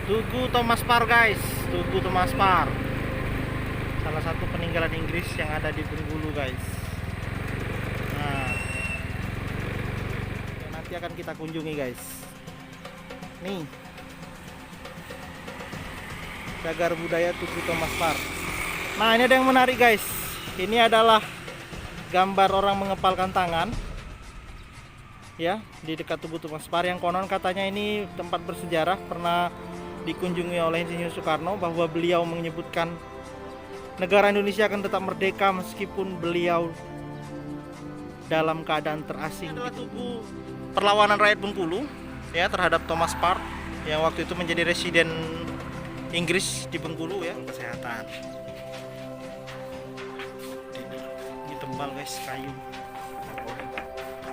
Tugu Thomas Parr guys, Tugu Thomas Parr, salah satu peninggalan Inggris yang ada di Bengkulu guys. Nah, nanti akan kita kunjungi guys. Nih, cagar budaya Tugu Thomas Parr. Nah, ini ada yang menarik guys. Ini adalah gambar orang mengepalkan tangan, ya, di dekat Tugu Thomas Parr yang konon katanya ini tempat bersejarah, pernah dikunjungi oleh Insinyur Soekarno, bahwa beliau menyebutkan negara Indonesia akan tetap merdeka meskipun beliau dalam keadaan terasing. Ini adalah tugu perlawanan rakyat Bengkulu ya terhadap Thomas Parr yang waktu itu menjadi residen Inggris di Bengkulu ya. Kesehatan. Ini tebal guys, kayu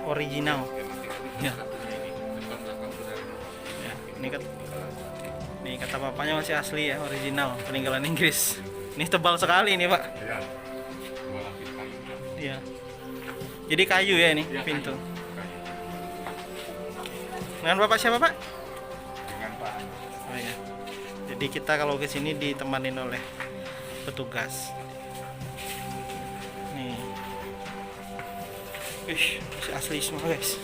original. Ya. Ya, ini kata bapaknya masih asli ya, original, peninggalan Inggris. Ini tebal sekali ini pak. Iya. Jadi kayu ya ini pintu. Dengan bapak siapa pak? Dengan Pak. Oh ya. Jadi kita kalau ke sini ditemanin oleh petugas. Nih. Masih asli semua guys.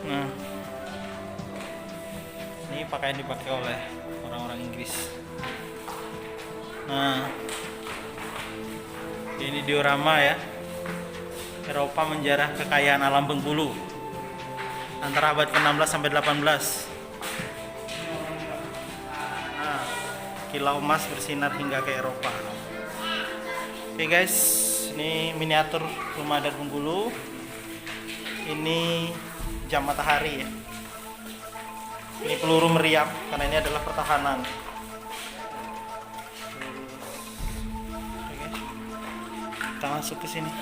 Nah, ini pakaian dipakai oleh orang-orang Inggris. Nah, ini diorama ya, Eropa menjarah kekayaan alam Bengkulu antara abad ke-16 sampai 18. Nah, kilau emas bersinar hingga ke Eropa. Oke guys, ini miniatur rumah adat Bengkulu. Ini jam matahari ya. Ini peluru meriam karena ini adalah pertahanan. Oke, kita masuk ke sini.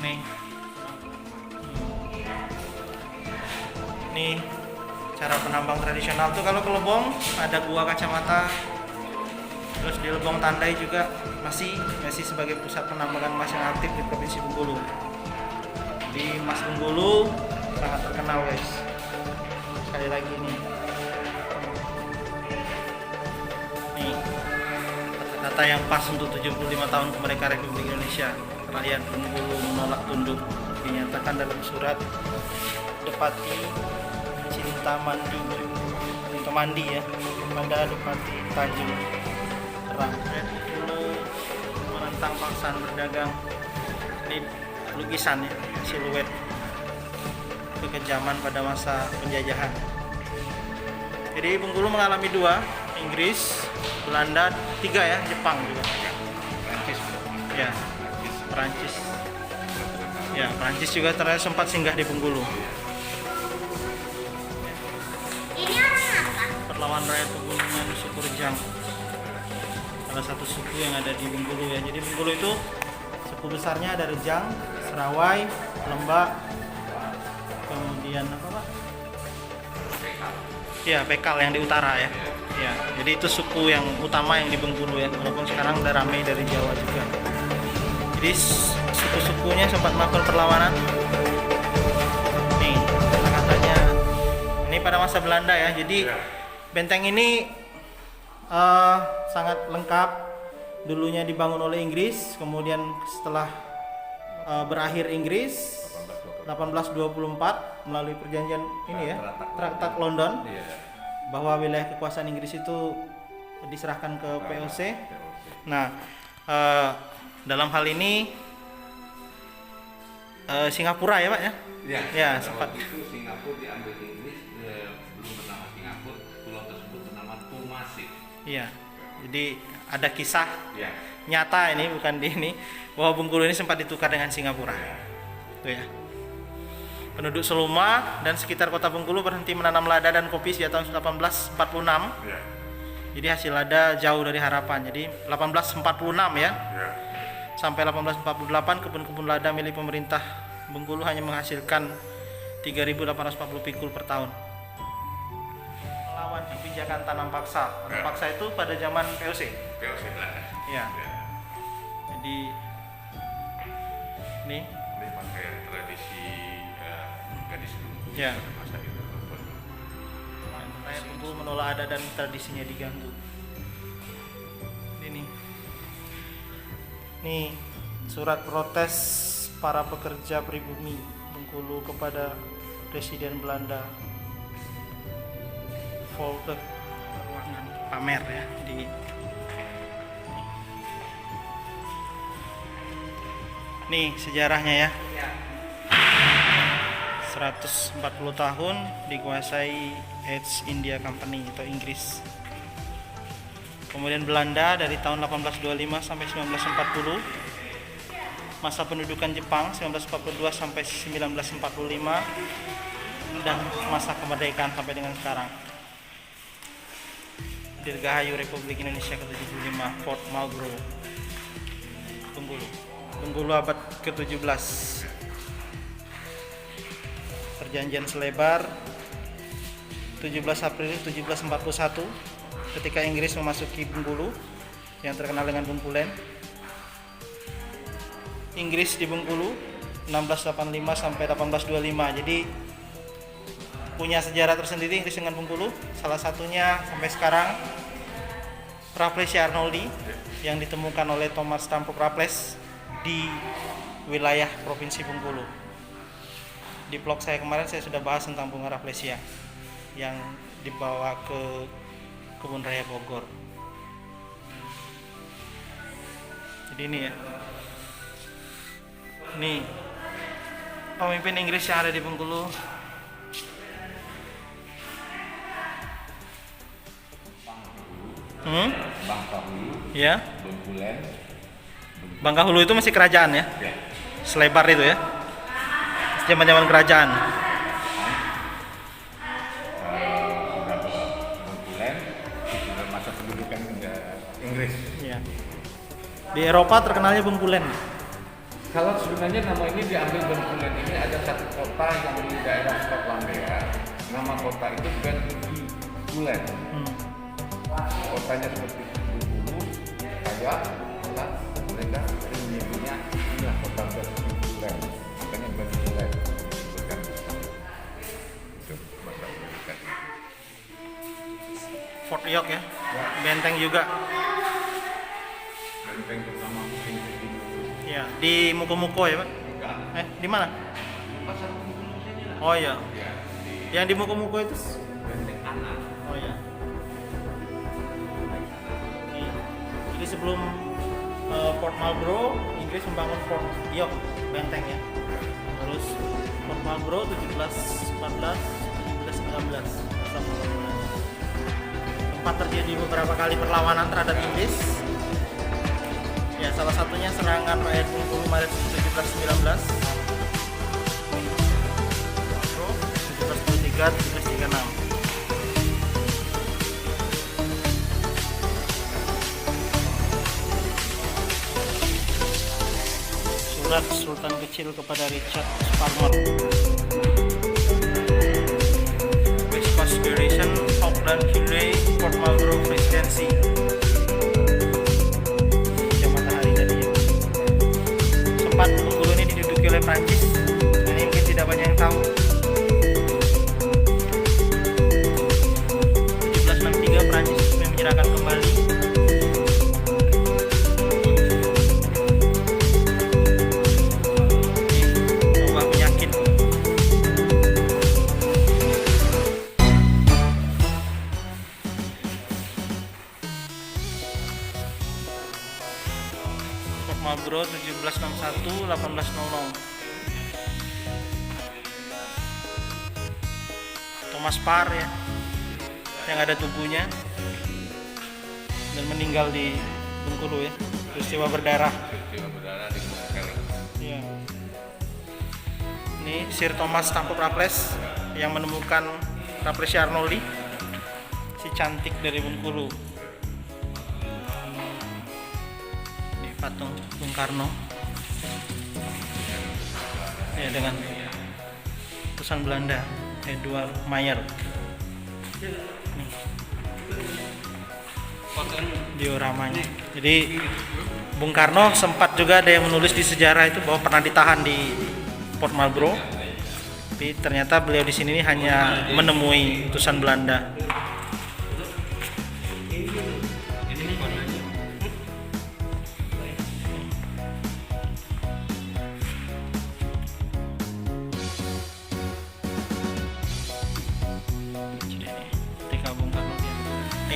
Nih. Nih cara penambang tradisional tuh kalau ke Lebong ada gua kacamata. Terus di Lebong Tandai juga masih sebagai pusat penambangan emas yang aktif di Provinsi Bengkulu. Di emas Bengkulu sangat terkenal guys. Sekali lagi nih data yang pas untuk 75 tahun kemerdekaan Republik Indonesia. Rakyat Bengkulu menolak tunduk dinyatakan dalam surat Depati Cintamandi ya pada Depati Tanjung Terang. Bengkulu menentang paksaan berdagang. Ini lukisan ya, siluet kekejaman pada masa penjajahan. Jadi Bengkulu mengalami 2, Inggris, Belanda, 3 ya, Jepang juga. Prancis. Ya, Perancis. Ya, Perancis juga ternyata sempat singgah di Bengkulu. Ini apa? Perlawan rakyat pegunungan suku Rejang, salah satu suku yang ada di Bengkulu ya. Jadi Bengkulu itu suku besarnya ada Rejang, Serawai, Lembak, kemudian apa pak? Ya, Pekal yang di utara ya. Ya, jadi itu suku yang utama yang di Bengkulu ya. Walaupun sekarang udah ramai dari Jawa juga. Jadi suku-sukunya sempat melakukan perlawanan. Nih, kata-katanya. Ini pada masa Belanda ya. Jadi benteng ini sangat lengkap. Dulunya dibangun oleh Inggris, kemudian setelah berakhir Inggris 1824 melalui perjanjian ini ya, Traktat London, bahwa wilayah kekuasaan Inggris itu diserahkan ke POC. Nah, dalam hal ini Singapura ya Pak ya? Ya, sempat. Itu Singapura diambil Inggris, belum bernama Singapura, pulau tersebut bernama Tumasi. Iya. Jadi ada kisah Ya. nyata ini, bukan di ini, bahwa Bengkulu ini sempat ditukar dengan Singapura. Tuh ya. Penduduk Seluma dan sekitar kota Bengkulu berhenti menanam lada dan kopi sejak tahun 1846. Ya. Jadi hasil lada jauh dari harapan. Jadi 1846 ya. Ya. Sampai 1848 kebun-kebun lada milik pemerintah Bengkulu hanya menghasilkan 3.840 pikul per tahun. Melawan kebijakan tanam paksa. Tanam paksa itu pada zaman POC. POC Belanda. Ya. Ya. Jadi nih Ini pakaian tradisi gadis Bengkulu Ya. pada masa itu. kalau ada dan tradisinya diganggu. Ini nih surat protes para pekerja pribumi Bengkulu kepada Presiden Belanda. Folder ruangan pamer ya di nih sejarahnya ya. 140 tahun dikuasai East India Company atau Inggris. Kemudian Belanda dari tahun 1825 sampai 1940. Masa pendudukan Jepang 1942 sampai 1945 dan masa kemerdekaan sampai dengan sekarang. Dirgahayu Republik Indonesia ke-75, Fort Marlborough, Bengkulu. Bengkulu abad ke-17. Perjanjian Selebar 17 April 1741 ketika Inggris memasuki Bengkulu yang terkenal dengan Bengkulen. Inggris di Bengkulu 1685 sampai 1825. Jadi punya sejarah tersendiri Inggris dengan Bengkulu. Salah satunya sampai sekarang Raffles Arnoldi yang ditemukan oleh Thomas Stamford Raffles di wilayah Provinsi Bengkulu. Di vlog saya kemarin saya sudah bahas tentang bunga Rafflesia yang dibawa ke Kebun Raya Bogor. Jadi ini ya. Nih pemimpin Inggris yang ada di Bengkulu. Bangkahulu, Ya. Bengkulen, Bangkahulu itu masih kerajaan ya. ya. Selebar itu ya. Zaman-zaman kerajaan. Sudah ke Bengkulen, sudah masa pendudukan Inggris. Ya. Di Eropa terkenalnya Bengkulen. Kalau sebenarnya nama ini diambil Bengkulen ini ada satu kota yang di daerah Skotlandia. Nama kota itu bukan Bengkulen. Kotanya seperti Bengkulu, kayak mereka sering menyebutnya inilah kota Bengkulen. Makanya Bengkulen disebutkan itu bahasa Amerika. Fort York ya. Benteng juga. Benteng pertama mungkin di Ya, di Muko-Muko ya, Pak? Di mana? pasar Bengkulu sini lah. Oh iya. Ya, di Yang di Muko-Muko itu. Benteng Anak. Oh iya. Jadi sebelum Fort Marlborough, Inggris membangun Fort York, benteng ya. Terus Fort Marlborough 1714, 1719 masa pembangunannya. Sempat terjadi beberapa kali perlawanan terhadap Inggris. Ya, salah satunya serangan rakyat Bengkulu Maret 1719. 1723, 1736. Surat Sultan Kecil kepada Richard Sparman. West Coast Duration, Auckland, Hillary, Port Marlborough Presidency. Jam matahari tadi ya. Sempat Bengkulu ini diduduki oleh Prancis. Ini mungkin tidak banyak yang tahu. 1763 Prancis menyerahkan kembali. Marlborough 1761 1800. Thomas Parr ya, yang ada tubuhnya dan meninggal di Bengkulu ya, peristiwa berdarah. Peristiwa berdarah di Bengkulu. Iya. Ini Sir Thomas Stamford Raffles yang menemukan Raffles Arnoldi, si cantik dari Bengkulu. Patung Bung Karno ya dengan tulisan Belanda Edward Mayer. Nih dioramanya. Jadi Bung Karno sempat juga ada yang menulis di sejarah itu bahwa pernah ditahan di Port Marlborough, tapi ternyata beliau di sini hanya menemui utusan Belanda.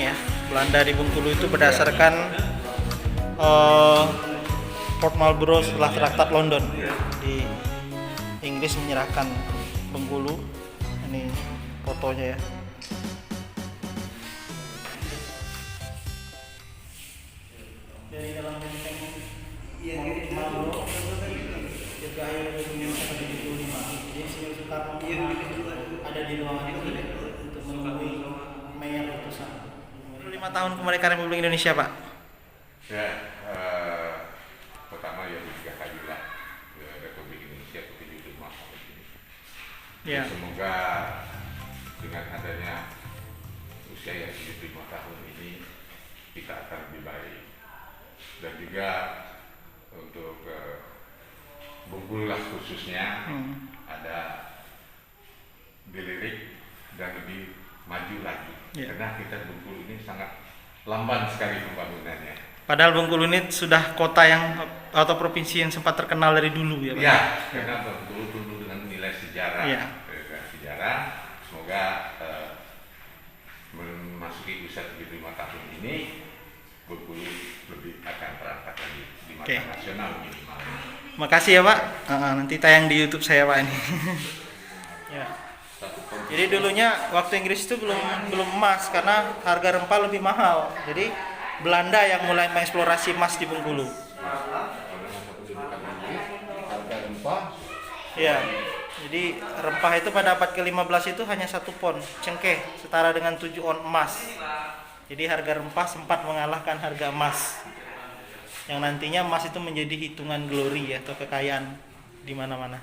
ini ya, Belanda di Bengkulu itu berdasarkan Port Marlborough setelah Traktat London. Di Inggris menyerahkan Bengkulu. Ini fotonya ya. Dari dalam benteng Port Marlborough Dirgahayu Indonesia pada 75. Jadi Insinyur Soekarno ada di ruangan itu untuk menemui mayor utusan. 5 tahun kemerdekaan Republik Indonesia, Pak. Ya, pertama ya Dirgahayu lah Republik Indonesia ke-75 ini. Ya. Semoga dengan adanya usia yang 75 tahun ini kita akan lebih baik. Dan juga untuk Bengkulu lah khususnya ada dilirik dan lebih maju lagi. Karena kita Bengkulu ini sangat lamban sekali pembangunannya. Padahal Bengkulu ini sudah kota yang atau provinsi yang sempat terkenal dari dulu ya, Pak. Ya, karena Bengkulu dulu dengan nilai sejarah. Ya. Sejarah, semoga memasuki usia 75 tahun ini Bengkulu lebih akan terangkat lagi di mata nasional minimal. Makasih ya, Pak. Nanti tayang di YouTube saya, Pak, ini. Ya. Jadi dulunya waktu Inggris itu belum emas karena harga rempah lebih mahal. Jadi Belanda yang mulai mengeksplorasi emas di Bengkulu. Harga rempah. Ya. Jadi rempah itu pada abad ke-15 itu hanya 1 pon cengkeh setara dengan 7 on emas. Jadi harga rempah sempat mengalahkan harga emas. Yang nantinya emas itu menjadi hitungan glory atau kekayaan di mana-mana.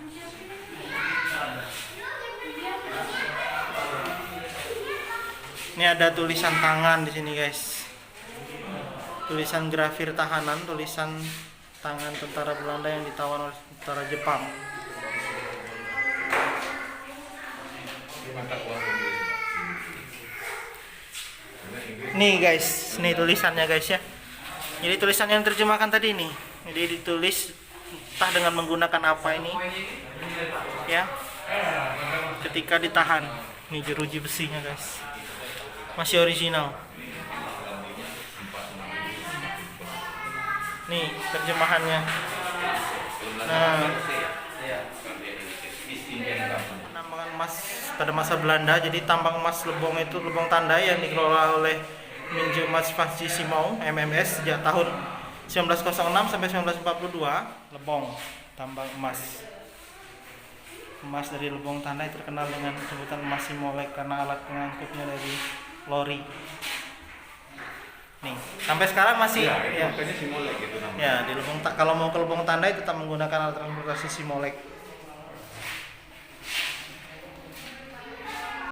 Ini ada tulisan tangan di sini, guys. Tulisan grafir tahanan, tulisan tangan tentara Belanda yang ditawan oleh tentara Jepang. Nih guys, nih tulisannya guys ya. Jadi tulisan yang terjemahkan tadi nih. Jadi ditulis entah dengan menggunakan apa ini. Ya. Ketika ditahan. Nih jeruji besinya guys. Masih original. Nih terjemahannya. Nah, penambangan emas pada masa Belanda. Jadi tambang emas Lebong itu Lebong Tandai yang dikelola oleh Minjemas Simau MMS sejak tahun 1906 sampai 1942. Lebong tambang emas. Emas dari Lebong Tandai terkenal dengan sebutan emas Simolek karena alat pengangkutnya dari lori. Nih, sampai sekarang masih ya. Makanya Simolek itu namanya. Ya, di Lebong kalau mau ke Lebong Tandai tetap menggunakan alat transportasi Simolek.